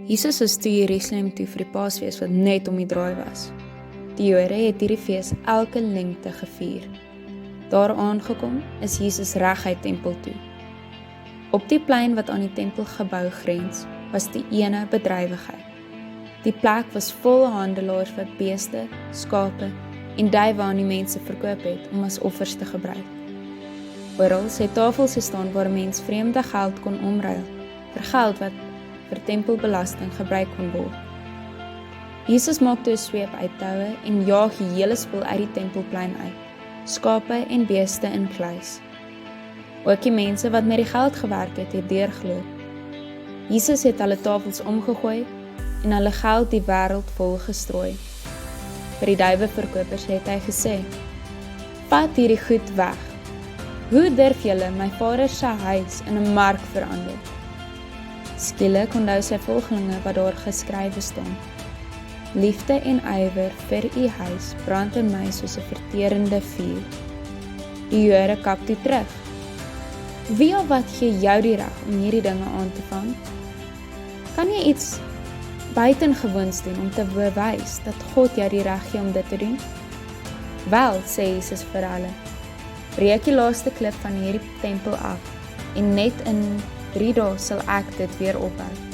Jesus is toe Jerusalem toe vir die Paasfees wat net om die draai was. Die Jode het hierdie fees elke lengte gevier. Daar aangekom is Jesus reguit tempel toe. Op die plein wat aan die tempelgebou grens, was die ene bedrywigheid. Die plek was vol handelaars wat beeste, skape en duwe aan die mense verkoop het om as offers te gebruik. Oral het tafels gestaan waar 'n mens vreemde geld kon omruil vir geld wat vir tempelbelasting gebruik kon word. Jesus maak toe 'n sweep uit toue en jaag die hele spul uit die tempelplein uit, skape en beeste in kluis. Ook die mense wat met die geld gewerk het deurgeloop. Jesus het hulle tafels omgegooi en hulle geld die wêreld vol gestrooi. Vir die duiweverkopers het hy gesê: "Vat hierdie goed weg. Hoe durf julle my Vader se huis in 'n mark verander?" Skielik onthou sy volgelinge wat daar geskrywe staan: "Liefde en ywer vir u huis brand in my soos 'n verterende vuur." Die Jode kap toe terug: "Wie of wat gee jou die reg om hierdie dinge aan te vang? Kan jy iets buitengewoons doen om te bewys dat God jou die reg gee om dit te doen?" "Wel," sê Jesus vir hulle, "breek die laaste klip van hierdie tempel af en net in 3 dae sal ek dit weer opbou."